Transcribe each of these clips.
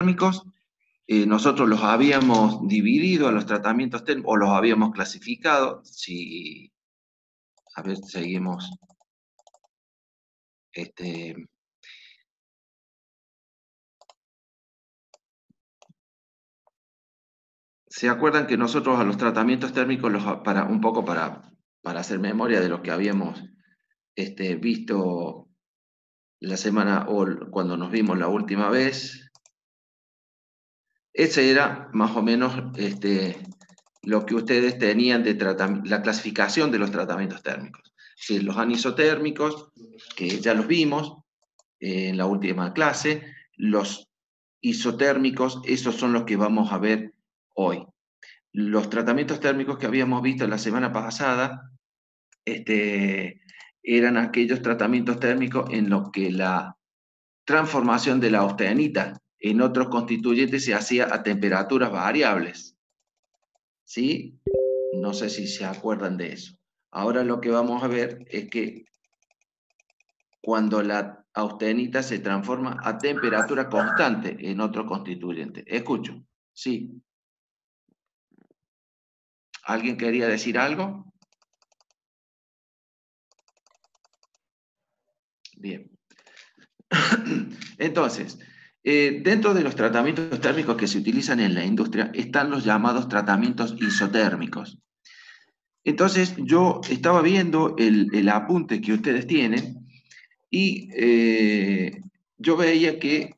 térmicos, nosotros los habíamos dividido a los tratamientos térmicos, o los habíamos clasificado. Si, a ver, seguimos. ¿Se acuerdan que nosotros a los tratamientos térmicos, un poco para hacer memoria de lo que habíamos visto la semana, o cuando nos vimos la última vez? Ese era más o menos lo que ustedes tenían de la clasificación de los tratamientos térmicos. Sí, los anisotérmicos, que ya los vimos en la última clase. Los isotérmicos, esos son los que vamos a ver hoy. Los tratamientos térmicos que habíamos visto la semana pasada eran aquellos tratamientos térmicos en los que la transformación de la austenita en otros constituyentes se hacía a temperaturas variables. ¿Sí? No sé si se acuerdan de eso. Ahora lo que vamos a ver es que cuando la austenita se transforma a temperatura constante en otro constituyente. Escucho. Sí. ¿Alguien quería decir algo? Bien. Entonces, dentro de los tratamientos térmicos que se utilizan en la industria están los llamados tratamientos isotérmicos. Entonces, yo estaba viendo el apunte que ustedes tienen y yo veía que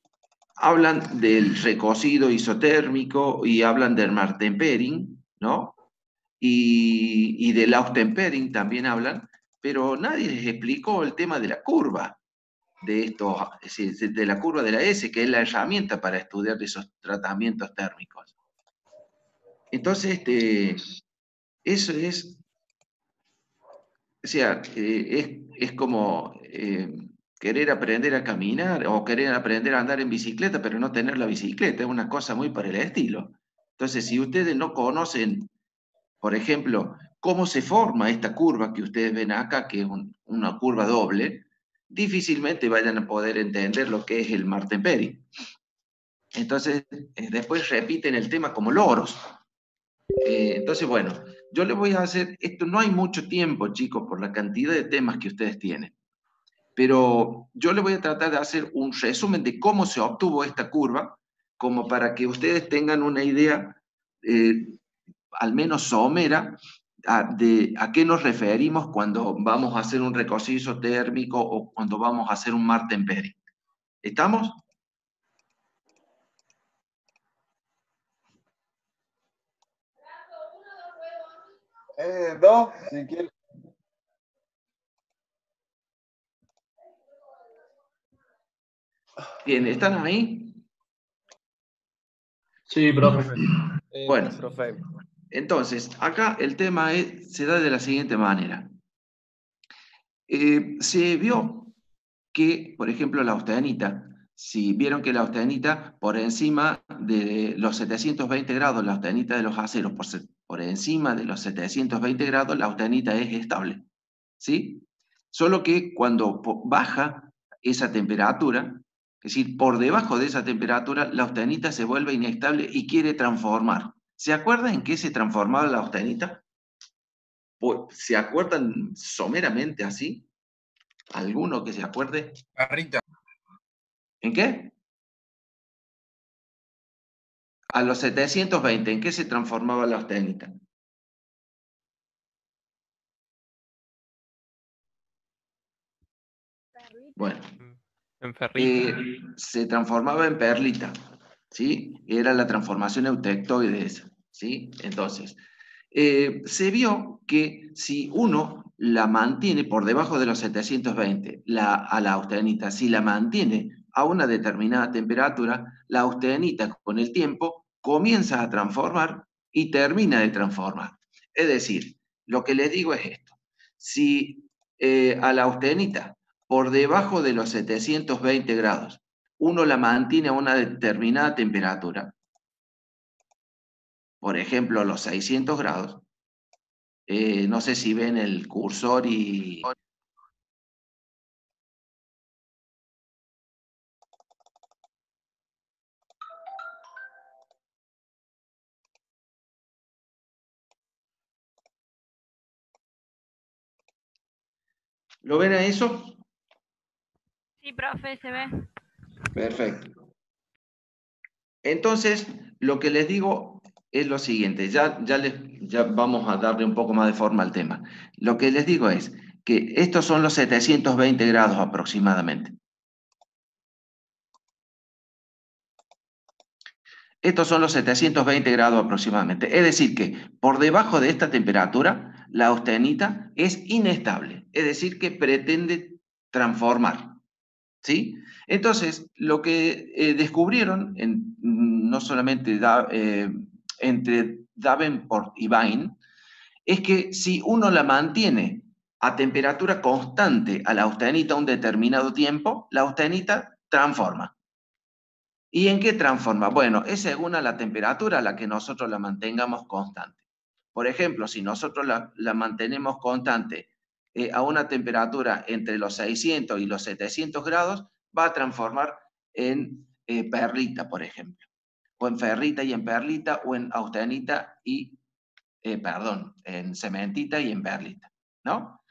hablan del recocido isotérmico y hablan del martempering, ¿no? Y del austempering también hablan, pero nadie les explicó el tema de la curva de la curva de la S, que es la herramienta para estudiar esos tratamientos térmicos. Entonces, eso es, o sea, es como querer aprender a caminar o querer aprender a andar en bicicleta, pero no tener la bicicleta, es una cosa muy para el estilo. Entonces, si ustedes no conocen, por ejemplo, cómo se forma esta curva que ustedes ven acá, que es una curva doble, difícilmente vayan a poder entender lo que es el martempering. Entonces, después repiten el tema como loros. Entonces, bueno, yo les voy a hacer, esto no hay mucho tiempo, chicos, por la cantidad de temas que ustedes tienen, pero yo les voy a tratar de hacer un resumen de cómo se obtuvo esta curva, como para que ustedes tengan una idea, al menos somera, de a qué nos referimos cuando vamos a hacer un recocido isotérmico o cuando vamos a hacer un martempering. ¿Estamos? Dos, si quieres. Bien, ¿están ahí? Sí, profe. Bueno, Profe. entonces, acá el tema se da de la siguiente manera. Se vio que, por ejemplo, la austenita, si vieron que la austenita por encima de los 720 grados, la austenita de los aceros, por encima de los 720 grados, la austenita es estable, ¿sí? Solo que cuando baja esa temperatura, es decir, por debajo de esa temperatura, la austenita se vuelve inestable y quiere transformar. ¿Se acuerdan en qué se transformaba la austenita? ¿Se acuerdan someramente así? ¿Alguno que se acuerde? Garrita. ¿En qué? A los 720, ¿en qué se transformaba la austenita? Bueno, En ferrita. se transformaba en perlita, ¿sí? Era la transformación eutectoide esa, ¿sí? Entonces, se vio que si uno la mantiene por debajo de los 720, a la austenita, si la mantiene a una determinada temperatura, la austenita con el tiempo comienza a transformar y termina de transformar. Es decir, lo que les digo es esto. Si a la austenita por debajo de los 720 grados uno la mantiene a una determinada temperatura, por ejemplo, los 600 grados, no sé si ven el cursor y... ¿Lo ven a eso? Sí, profe, se ve. Perfecto. Entonces, lo que les digo es lo siguiente, ya vamos a darle un poco más de forma al tema. Lo que les digo es que estos son los 720 grados aproximadamente. Estos son los 720 grados aproximadamente. Es decir que por debajo de esta temperatura, la austenita es inestable. Es decir que pretende transformar. ¿Sí? Entonces, lo que descubrieron, no solamente entre Davenport y Vine, es que si uno la mantiene a temperatura constante a la austenita un determinado tiempo, la austenita transforma. ¿Y en qué transforma? Bueno, es según a la temperatura a la que nosotros la mantengamos constante. Por ejemplo, si nosotros la mantenemos constante a una temperatura entre los 600 y los 700 grados, va a transformar en perlita, por ejemplo. O en ferrita y en perlita, o en austenita y, en cementita y en perlita, ¿no?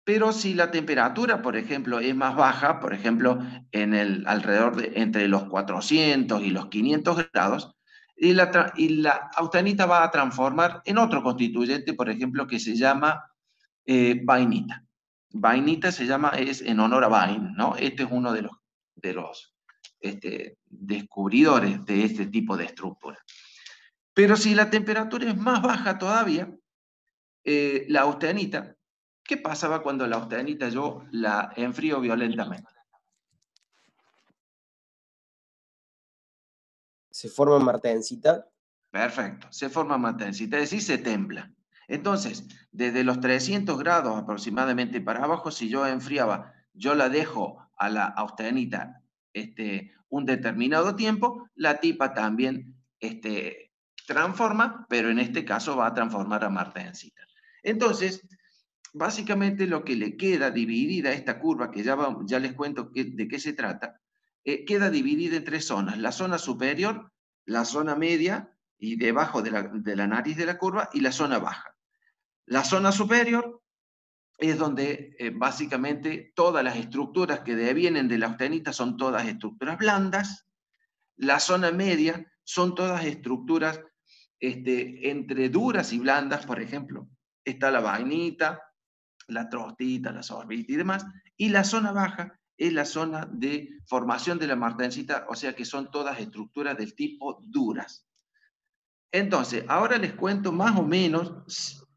Pero si la temperatura, por ejemplo, es más baja, por ejemplo, alrededor de entre los 400 y los 500 grados, y la austenita va a transformar en otro constituyente, por ejemplo, que se llama vainita. Vainita es en honor a Vine, ¿no? Este es uno de los descubridores de este tipo de estructura. Pero si la temperatura es más baja todavía, la austenita, ¿qué pasaba cuando la austenita yo la enfrío violentamente? Se forma martencita. Perfecto, se forma martencita, es decir, se templa. Entonces, desde los 300 grados aproximadamente para abajo, si yo enfriaba, yo la dejo a la austenita un determinado tiempo, la tipa también transforma, pero en este caso va a transformar a martencita. Entonces, básicamente lo que le queda dividida a esta curva, que ya les cuento de qué se trata, queda dividida en tres zonas. La zona superior, la zona media y debajo de la nariz de la curva, y la zona baja. La zona superior es donde básicamente todas las estructuras que devienen de la austenita son todas estructuras blandas. La zona media son todas estructuras entre duras y blandas, por ejemplo. Está la vainita, la trostita, la sorbita y demás, y la zona baja es la zona de formación de la martencita, o sea que son todas estructuras del tipo duras. Entonces, ahora les cuento más o menos,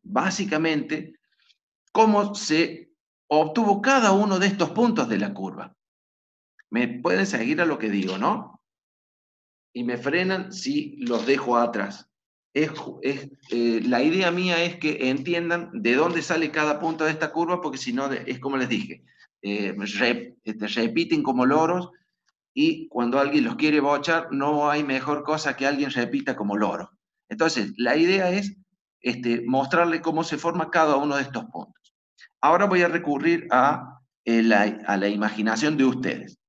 básicamente, cómo se obtuvo cada uno de estos puntos de la curva. Me pueden seguir a lo que digo, ¿no? Y me frenan si los dejo atrás. La idea mía es que entiendan de dónde sale cada punto de esta curva, porque si no, es como les dije, repiten como loros, y cuando alguien los quiere bochar, no hay mejor cosa que alguien repita como loro. Entonces, la idea es mostrarle cómo se forma cada uno de estos puntos. Ahora voy a recurrir a la imaginación de ustedes.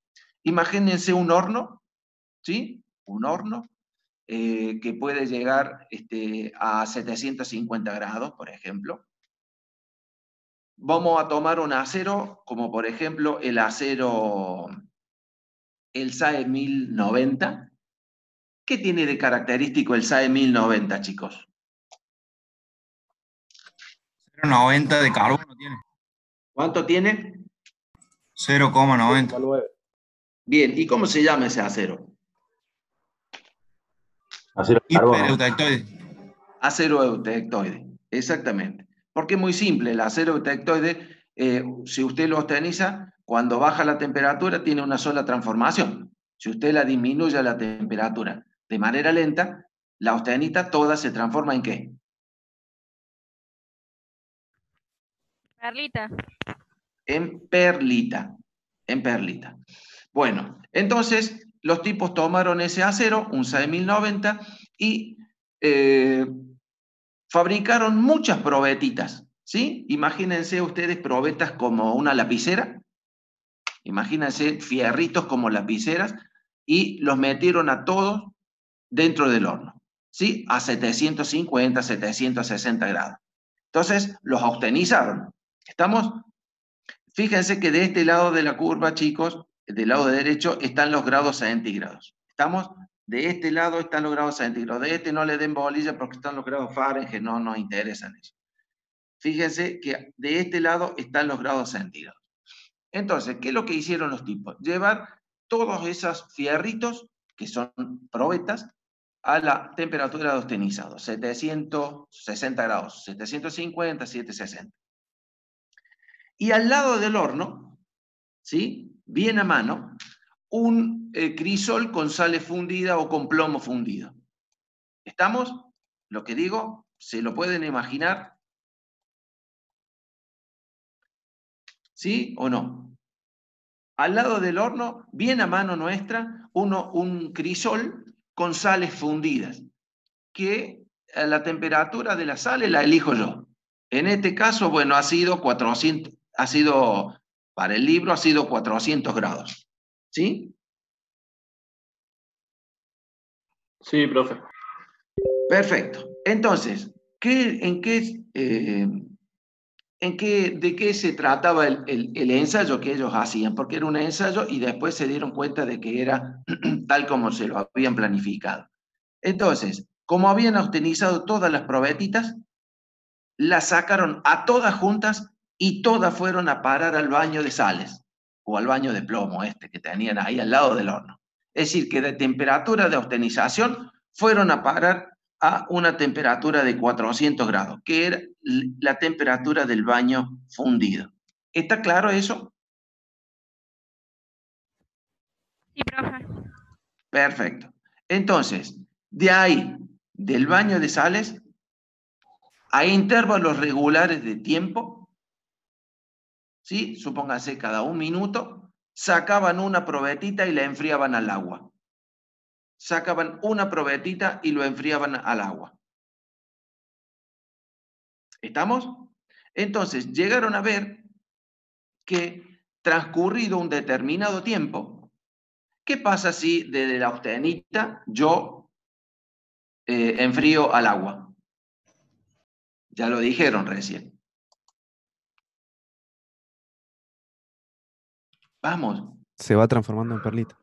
Imagínense un horno, ¿sí? Un horno que puede llegar a 750 grados, por ejemplo. Vamos a tomar un acero, como por ejemplo el acero, el SAE 1090. ¿Qué tiene de característico el SAE 1090, chicos? 0,90 de carbono tiene. ¿Cuánto tiene? 0,90. Bien, ¿y cómo se llama ese acero? Acero de carbono. Hipereutectoide. Acero eutectoide, exactamente. Porque es muy simple, el acero eutectoide, si usted lo osteniza, cuando baja la temperatura tiene una sola transformación. Si usted la disminuye a la temperatura de manera lenta, la austenita toda se transforma ¿en qué? Perlita. En perlita. En perlita. Bueno, entonces los tipos tomaron ese acero, un SAE 1090, y fabricaron muchas probetitas, ¿sí? Imagínense ustedes probetas como una lapicera, imagínense fierritos como lapiceras, y los metieron a todos dentro del horno, ¿sí? A 750, 760 grados. Entonces, los austenizaron. ¿Estamos? Fíjense que de este lado de la curva, chicos, del lado derecho, están los grados centígrados. ¿Estamos? De este lado están los grados centígrados. De este no le den bolilla porque están los grados Fahrenheit, no nos interesan eso. Fíjense que de este lado están los grados centígrados. Entonces, ¿qué es lo que hicieron los tipos? Llevar todos esos fierritos, que son probetas, a la temperatura de austenizado, 760 grados, 750, 760. Y al lado del horno, ¿sí?, bien a mano, un crisol con sal fundida o con plomo fundido. ¿Estamos? Lo que digo, ¿se lo pueden imaginar? ¿Sí o no? Al lado del horno, bien a mano nuestra, un crisol con sales fundidas, que la temperatura de la sal la elijo yo. En este caso, bueno, ha sido 400, para el libro ha sido 400 grados. ¿Sí? Sí, profe. Perfecto. Entonces, ¿de qué se trataba el ensayo que ellos hacían? Porque era un ensayo y después se dieron cuenta de que era tal como se lo habían planificado. Entonces, como habían austenizado todas las probetitas, las sacaron a todas juntas y todas fueron a parar al baño de sales o al baño de plomo que tenían ahí al lado del horno. Es decir, que de temperatura de austenización fueron a parar a una temperatura de 400 grados, que era la temperatura del baño fundido. ¿Está claro eso? Sí, profe. Perfecto. Entonces, de ahí, del baño de sales, a intervalos regulares de tiempo, ¿sí?, supónganse cada un minuto, sacaban una probetita y la enfriaban al agua. Sacaban una probetita y lo enfriaban al agua. ¿Estamos? Entonces, llegaron a ver que transcurrido un determinado tiempo, ¿qué pasa si desde la austenita yo enfrío al agua? Ya lo dijeron recién. Vamos. Se va transformando en perlita.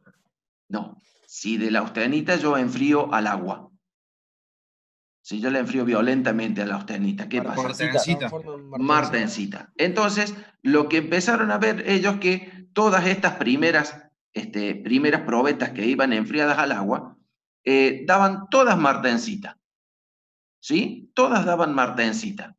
No. Si de la austenita yo enfrío al agua. Si yo la enfrío violentamente a la austenita, ¿qué pasa? Martencita. Martencita. Entonces, lo que empezaron a ver ellos que todas estas primeras probetas que iban enfriadas al agua, daban todas martencita. ¿Sí? Todas daban martencita.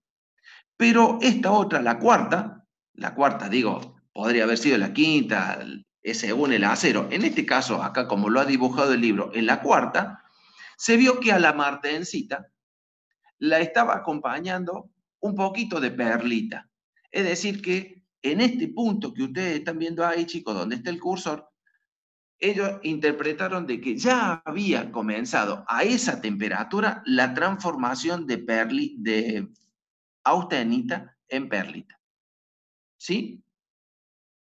Pero esta otra, la cuarta, digo, podría haber sido la quinta, según el acero. En este caso, acá como lo ha dibujado el libro, en la cuarta, se vio que a la martencita la estaba acompañando un poquito de perlita. Es decir que en este punto que ustedes están viendo ahí, chicos, donde está el cursor, ellos interpretaron de que ya había comenzado a esa temperatura la transformación de austenita en perlita. ¿Sí?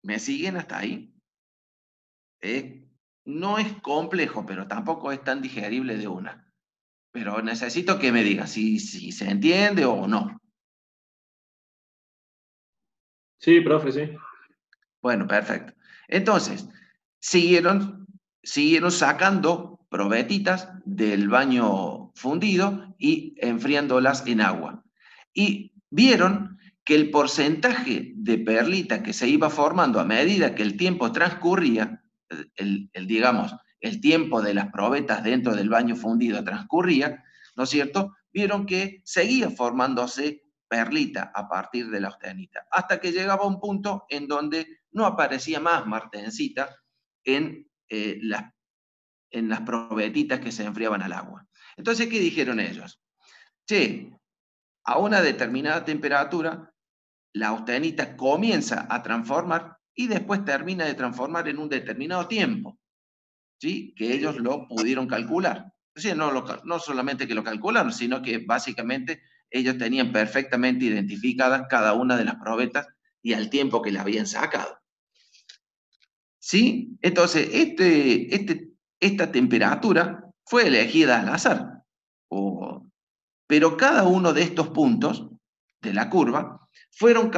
¿Me siguen hasta ahí? No es complejo, pero tampoco es tan digerible de una. Pero necesito que me diga si se entiende o no. Sí, profe, sí. Bueno, perfecto. Entonces, siguieron sacando probetitas del baño fundido y enfriándolas en agua. Y vieron que el porcentaje de perlita que se iba formando a medida que el tiempo transcurría, digamos, el tiempo de las probetas dentro del baño fundido transcurría, ¿no es cierto? Vieron que seguía formándose perlita a partir de la austenita, hasta que llegaba un punto en donde no aparecía más martencita en las probetitas que se enfriaban al agua. Entonces, ¿qué dijeron ellos? Che, a una determinada temperatura, la austenita comienza a transformar y después termina de transformar en un determinado tiempo, ¿sí?, que ellos lo pudieron calcular. O sea, no solamente que lo calcularon, sino que básicamente ellos tenían perfectamente identificadas cada una de las probetas y al tiempo que la habían sacado. ¿Sí? Entonces, esta temperatura fue elegida al azar. Pero cada uno de estos puntos de la curva fueron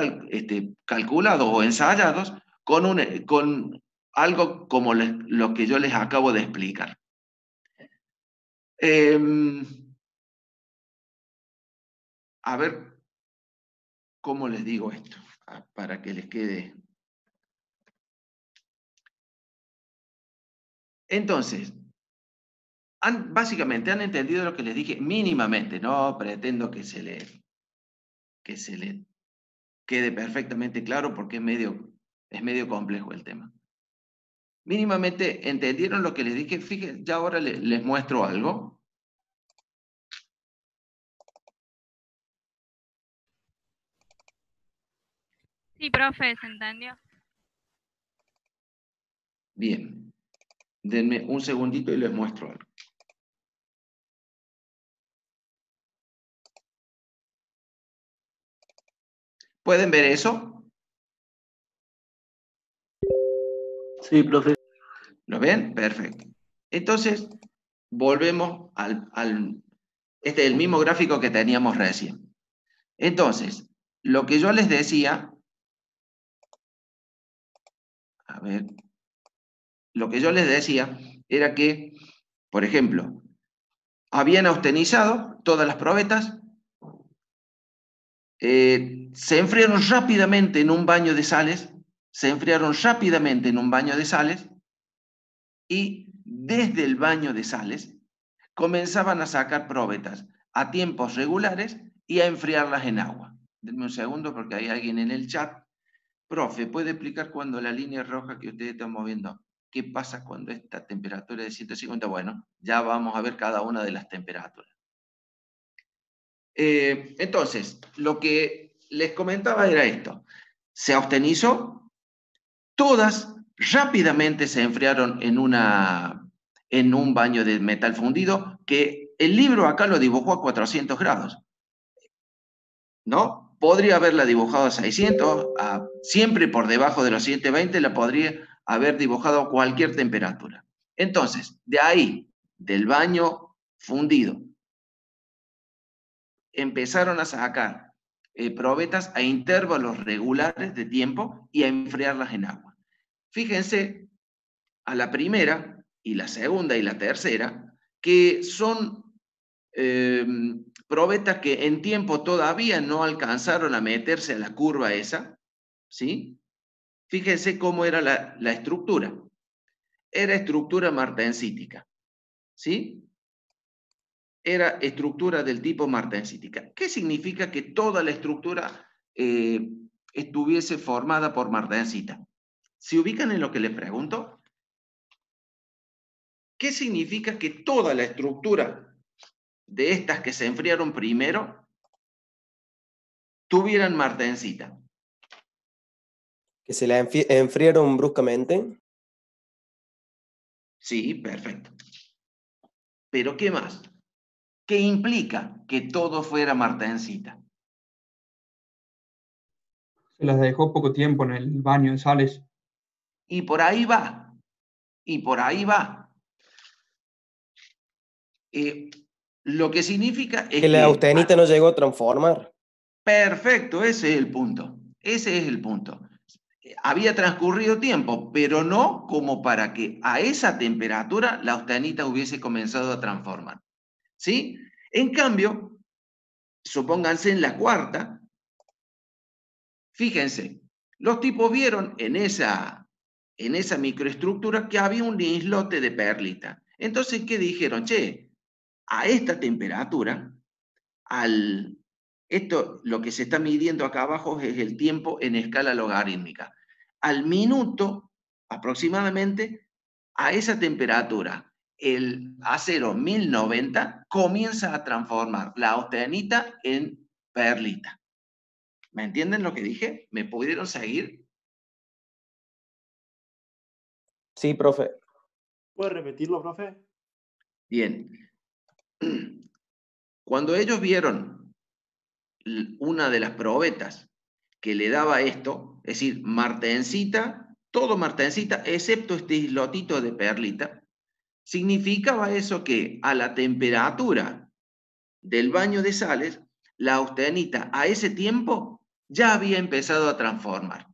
calculados o ensayados con algo como lo que yo les acabo de explicar. A ver cómo les digo esto, para que les quede. Entonces, básicamente han entendido lo que les dije mínimamente, no pretendo que se le quede perfectamente claro porque es medio complejo el tema. Mínimamente entendieron lo que les dije. Fíjense, ya ahora les muestro algo. Sí, profe, ¿se entendió? Bien. Denme un segundito y les muestro algo. ¿Pueden ver eso? Sí, profe. ¿Lo ven? Perfecto. Entonces, volvemos este es el mismo gráfico que teníamos recién. Entonces, lo que yo les decía, a ver, lo que yo les decía era que, por ejemplo, habían austenizado todas las probetas, se enfriaron rápidamente en un baño de sales, y desde el baño de sales comenzaban a sacar probetas a tiempos regulares y a enfriarlas en agua. Denme un segundo porque hay alguien en el chat. Profe, ¿puede explicar cuando la línea roja que ustedes están moviendo, qué pasa cuando esta temperatura es de 150? Bueno, ya vamos a ver cada una de las temperaturas. Entonces, lo que les comentaba era esto. Se austenizó, todas rápidamente se enfriaron en un baño de metal fundido, que el libro acá lo dibujó a 400 grados, ¿no? Podría haberla dibujado a 600, siempre por debajo de los 120 la podría haber dibujado a cualquier temperatura. Entonces, de ahí, del baño fundido, empezaron a sacar probetas a intervalos regulares de tiempo y a enfriarlas en agua. Fíjense, a la primera y la segunda y la tercera, que son probetas que en tiempo todavía no alcanzaron a meterse a la curva esa, ¿sí? Fíjense cómo era la estructura. Era estructura martensítica, ¿sí? Era estructura del tipo martensítica. ¿Qué significa que toda la estructura estuviese formada por martensita? ¿Se ubican en lo que les pregunto? ¿Qué significa que toda la estructura de estas que se enfriaron primero tuvieran martensita? Que se la enfriaron bruscamente. Sí, perfecto. ¿Pero qué más? ¿Qué implica que todo fuera martensita? Se las dejó poco tiempo en el baño de sales. Y por ahí va. Y por ahí va. Lo que significa es Que la austenita no llegó a transformar. Perfecto, ese es el punto. Ese es el punto. Había transcurrido tiempo, pero no como para que a esa temperatura la austenita hubiese comenzado a transformar. ¿Sí? En cambio, supónganse en la cuarta, fíjense, los tipos vieron en esa microestructura que había un islote de perlita. Entonces, ¿qué dijeron? Che, a esta temperatura, esto, lo que se está midiendo acá abajo es el tiempo en escala logarítmica. Al minuto, aproximadamente, a esa temperatura, el acero 1090 comienza a transformar la austenita en perlita. ¿Me entienden lo que dije? ¿Me pudieron seguir? Sí, profe. ¿Puede repetirlo, profe? Bien. Cuando ellos vieron una de las probetas que le daba esto, es decir, martensita, todo martensita, excepto este islotito de perlita, significaba eso que a la temperatura del baño de sales, la austenita a ese tiempo ya había empezado a transformar.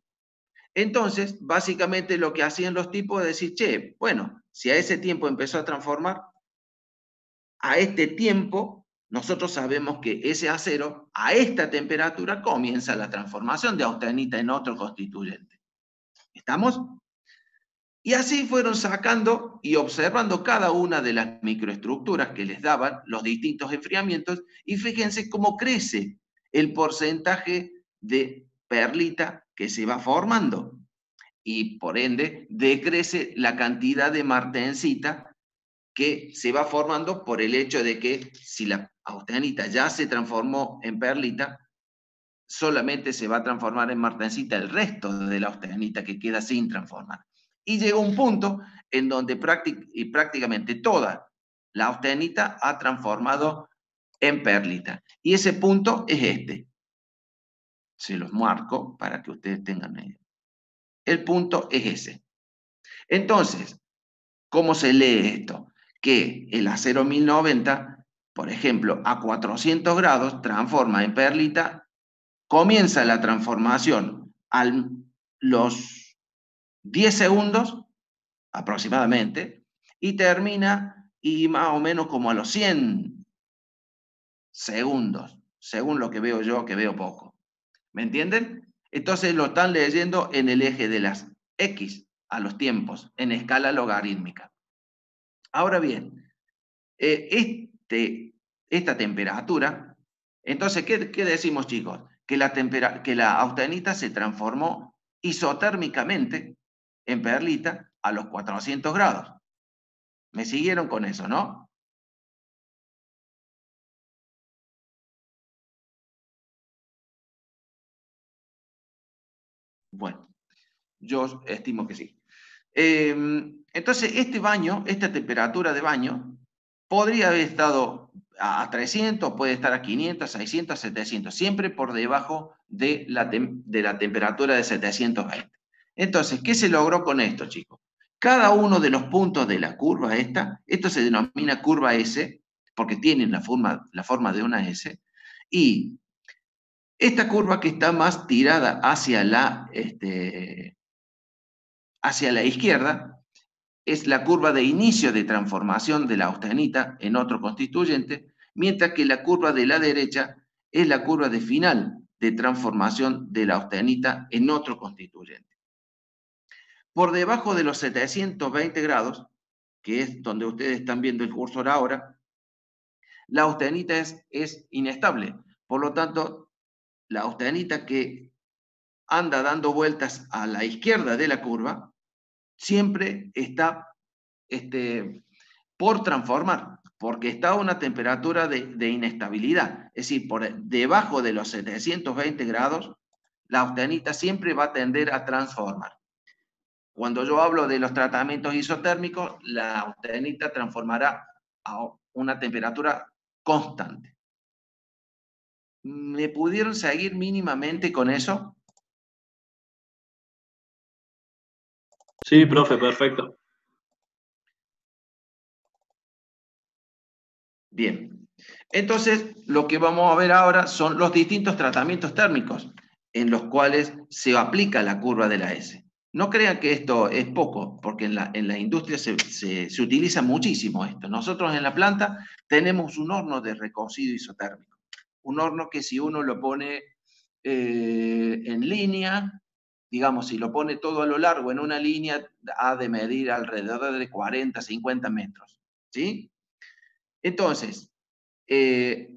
Entonces, básicamente lo que hacían los tipos es decir, che, bueno, si a ese tiempo empezó a transformar, a este tiempo nosotros sabemos que ese acero, a esta temperatura, comienza la transformación de austenita en otro constituyente. ¿Estamos? Y así fueron sacando y observando cada una de las microestructuras que les daban los distintos enfriamientos, y fíjense cómo crece el porcentaje de perlita que se va formando. Y por ende, decrece la cantidad de martensita que se va formando por el hecho de que si la austenita ya se transformó en perlita, solamente se va a transformar en martensita el resto de la austenita que queda sin transformar. Y llegó un punto en donde prácticamente toda la austenita ha transformado en perlita. Y ese punto es este. Se los marco para que ustedes tengan idea. El punto es ese. Entonces, ¿cómo se lee esto? Que el acero 1090, por ejemplo, a 400 grados, transforma en perlita, comienza la transformación a los 10 segundos, aproximadamente, y termina y más o menos como a los 100 segundos, según lo que veo yo, que veo poco. ¿Me entienden? Entonces lo están leyendo en el eje de las X, a los tiempos, en escala logarítmica. Ahora bien, esta temperatura, entonces, ¿qué decimos, chicos? Que la austenita se transformó isotérmicamente en perlita a los 400 grados. ¿Me siguieron con eso, no? Bueno, yo estimo que sí. Entonces, este baño, esta temperatura de baño, podría haber estado a 300, puede estar a 500, 600, 700, siempre por debajo de la temperatura de 720. Entonces, ¿qué se logró con esto, chicos? Cada uno de los puntos de la curva esto se denomina curva S, porque tienen la forma de una S, y esta curva que está más tirada hacia la izquierda, es la curva de inicio de transformación de la austenita en otro constituyente, mientras que la curva de la derecha es la curva de final de transformación de la austenita en otro constituyente. Por debajo de los 720 grados, que es donde ustedes están viendo el cursor ahora, la austenita es inestable. Por lo tanto, la austenita que anda dando vueltas a la izquierda de la curva, siempre está por transformar, porque está a una temperatura de inestabilidad. Es decir, por debajo de los 720 grados, la austenita siempre va a tender a transformar. Cuando yo hablo de los tratamientos isotérmicos, la austenita transformará a una temperatura constante. ¿Me pudieron seguir mínimamente con eso? Sí, profe, perfecto. Bien. Entonces, lo que vamos a ver ahora son los distintos tratamientos térmicos en los cuales se aplica la curva de la S. No crean que esto es poco, porque en la industria se utiliza muchísimo esto. Nosotros en la planta tenemos un horno de recocido isotérmico. Un horno que si uno lo pone en línea, digamos, si lo pone todo a lo largo en una línea, ha de medir alrededor de 40, 50 metros. ¿Sí? Entonces,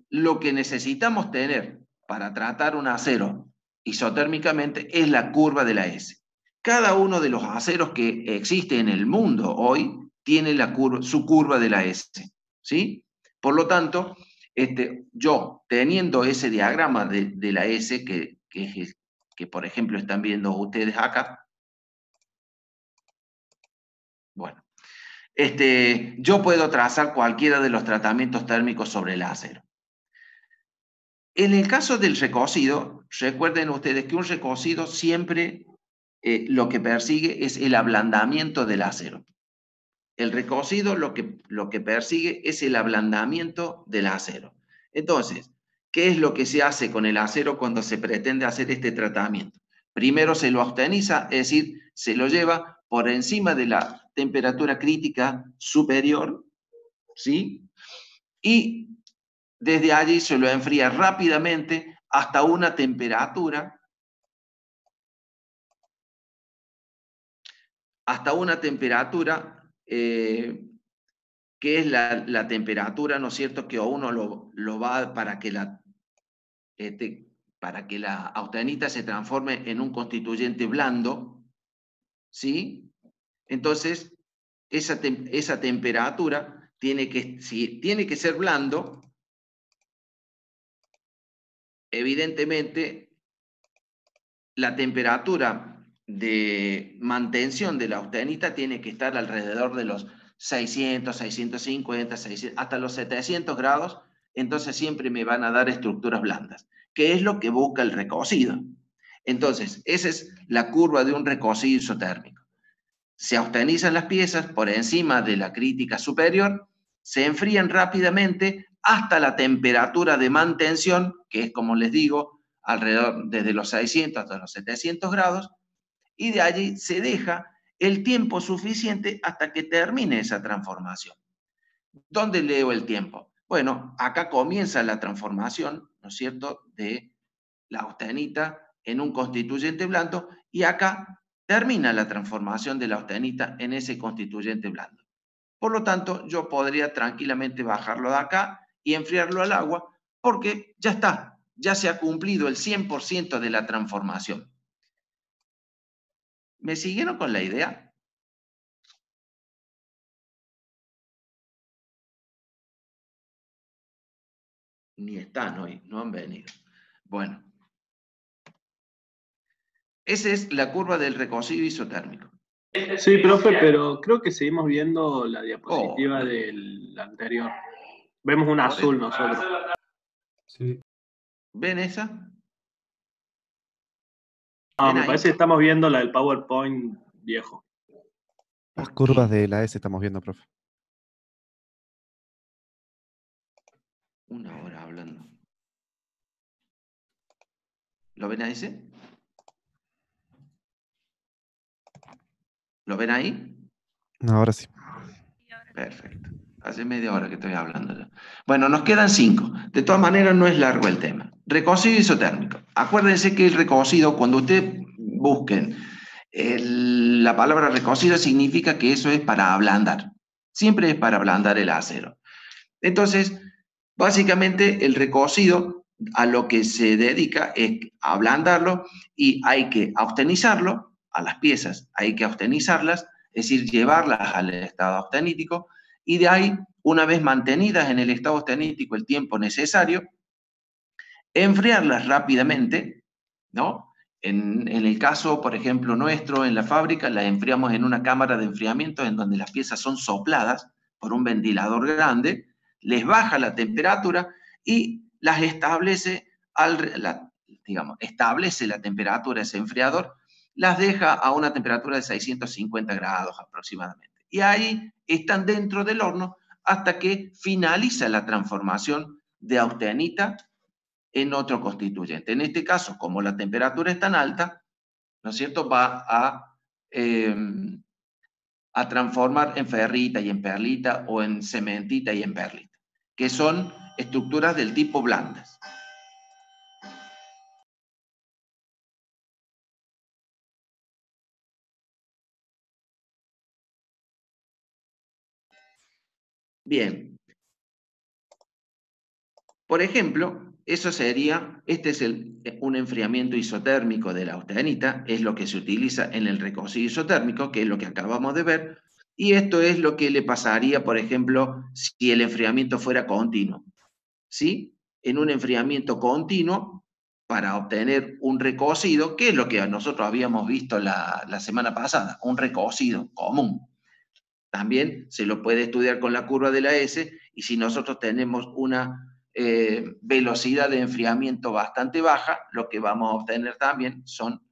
lo que necesitamos tener para tratar un acero isotérmicamente es la curva de la S. Cada uno de los aceros que existe en el mundo hoy tiene su curva de la S. ¿Sí? Por lo tanto, yo teniendo ese diagrama de la S, que por ejemplo están viendo ustedes acá, bueno, yo puedo trazar cualquiera de los tratamientos térmicos sobre el acero. En el caso del recocido, recuerden ustedes que un recocido siempre lo que persigue es el ablandamiento del acero. El recocido lo que persigue es el ablandamiento del acero. Entonces, ¿qué es lo que se hace con el acero cuando se pretende hacer este tratamiento? Primero se lo austeniza, es decir, se lo lleva por encima de la temperatura crítica superior, ¿sí? Y desde allí se lo enfría rápidamente hasta una temperatura que es la temperatura, ¿no es cierto?, que uno lo va para que la austenita se transforme en un constituyente blando, ¿sí? Entonces, esa temperatura si tiene que ser blando, evidentemente la temperatura de mantención de la austenita tiene que estar alrededor de los 600, 650, 600, hasta los 700 grados, entonces siempre me van a dar estructuras blandas, que es lo que busca el recocido. Entonces, esa es la curva de un recocido isotérmico. Se austenizan las piezas por encima de la crítica superior, se enfrían rápidamente hasta la temperatura de mantención, que es, como les digo, alrededor desde los 600 hasta los 700 grados, y de allí se deja el tiempo suficiente hasta que termine esa transformación. ¿Dónde leo el tiempo? Bueno, acá comienza la transformación, ¿no es cierto?, de la austenita en un constituyente blando, y acá termina la transformación de la austenita en ese constituyente blando. Por lo tanto, yo podría tranquilamente bajarlo de acá y enfriarlo al agua, porque ya está, ya se ha cumplido el 100% de la transformación. ¿Me siguieron con la idea? Ni están hoy, no han venido. Bueno. Esa es la curva del recocido isotérmico. Sí, profe, pero creo que seguimos viendo la diapositiva del anterior. Vemos un azul nosotros. Sí. ¿Ven esa? Ah, me parece que estamos viendo la del PowerPoint viejo. Las curvas de la S estamos viendo, profe. Una hora hablando. ¿Lo ven a ese? ¿Lo ven ahí? No, ahora sí. Perfecto. Hace media hora que estoy hablando ya. Bueno, nos quedan 5. De todas maneras, no es largo el tema. Recocido isotérmico. Acuérdense que el recocido, cuando ustedes busquen la palabra recocido, significa que eso es para ablandar. Siempre es para ablandar el acero. Entonces, básicamente, el recocido a lo que se dedica es a ablandarlo, y hay que austenizarlo a las piezas, hay que austenizarlas, es decir, llevarlas al estado austenítico, y de ahí, una vez mantenidas en el estado austenítico el tiempo necesario, enfriarlas rápidamente, ¿no? En el caso, por ejemplo, nuestro, en la fábrica, las enfriamos en una cámara de enfriamiento en donde las piezas son sopladas por un ventilador grande, les baja la temperatura y las establece, establece la temperatura de ese enfriador, las deja a una temperatura de 650 grados aproximadamente. Y ahí están dentro del horno hasta que finaliza la transformación de austenita en otro constituyente. En este caso, como la temperatura es tan alta, ¿no es cierto?, va a transformar en ferrita y en perlita, o en cementita y en perlita, que son estructuras del tipo blandas. Bien. Por ejemplo, eso sería, este es un enfriamiento isotérmico de la austenita, es lo que se utiliza en el recocido isotérmico, que es lo que acabamos de ver, y esto es lo que le pasaría, por ejemplo, si el enfriamiento fuera continuo. ¿Sí? En un enfriamiento continuo, para obtener un recocido, que es lo que nosotros habíamos visto la semana pasada, un recocido común. También se lo puede estudiar con la curva de la S, y si nosotros tenemos una velocidad de enfriamiento bastante baja, lo que vamos a obtener también son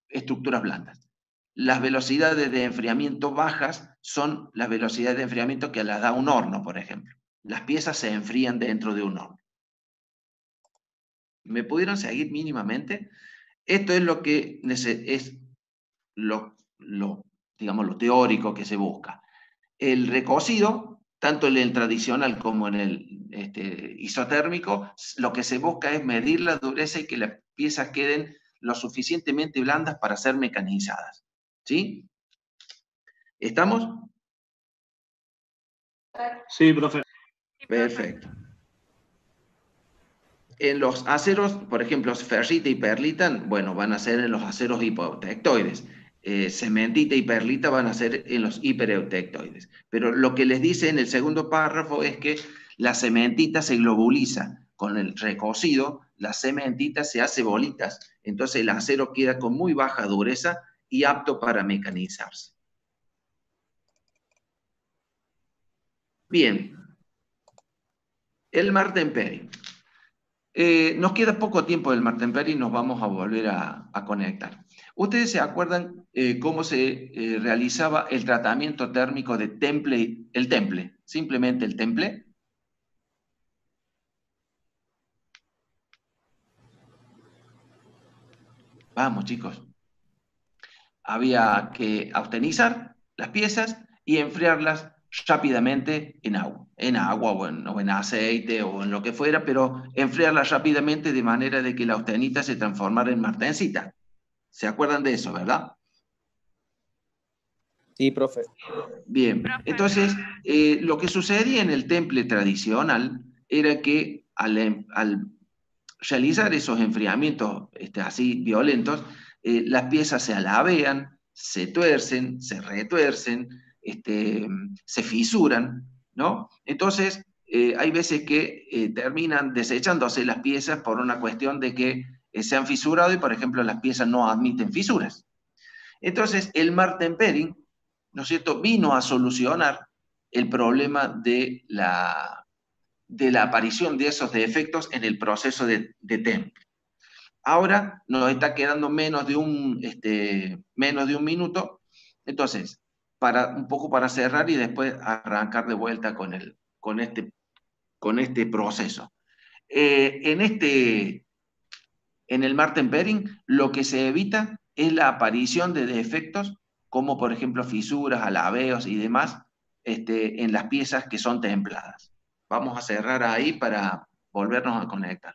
estructuras blandas. Las velocidades de enfriamiento bajas son las velocidades de enfriamiento que las da un horno, por ejemplo, las piezas se enfrían dentro de un horno. ¿Me pudieron seguir mínimamente? Esto es lo que es digamos, lo teórico que se busca. El recocido, tanto en el tradicional como en el isotérmico, lo que se busca es medir la dureza y que las piezas queden lo suficientemente blandas para ser mecanizadas. ¿Sí? ¿Estamos? Sí, profe. Perfecto. En los aceros, por ejemplo, ferrita y perlita, bueno, van a ser en los aceros hipoeutectoides. Cementita y perlita van a ser en los hipereutectoides. Pero lo que les dice en el segundo párrafo es que la cementita se globuliza. Con el recocido, la cementita se hace bolitas. Entonces el acero queda con muy baja dureza y apto para mecanizarse. Bien. El Martenperi. Nos queda poco tiempo del Martenperi y nos vamos a volver a conectar. ¿Ustedes se acuerdan cómo se realizaba el tratamiento térmico de temple? El temple, simplemente el temple. Vamos, chicos. Había que austenizar las piezas y enfriarlas rápidamente en agua o en aceite o en lo que fuera, pero enfriarlas rápidamente de manera de que la austenita se transformara en martencita. ¿Se acuerdan de eso, verdad? Sí, profe. Bien, entonces lo que sucedía en el temple tradicional era que al realizar esos enfriamientos así violentos, las piezas se alabean, se tuercen, se retuercen, se fisuran, ¿no? Entonces, hay veces que terminan desechándose las piezas por una cuestión de que se han fisurado y, por ejemplo, las piezas no admiten fisuras. Entonces, el Martenperi, ¿no es cierto?, vino a solucionar el problema de la aparición de esos defectos en el proceso de temple. Ahora nos está quedando menos de un minuto, entonces, un poco para cerrar y después arrancar de vuelta con este proceso. En el Martenperi, lo que se evita es la aparición de defectos como, por ejemplo, fisuras, alabeos y demás en las piezas que son templadas. Vamos a cerrar ahí para volvernos a conectar.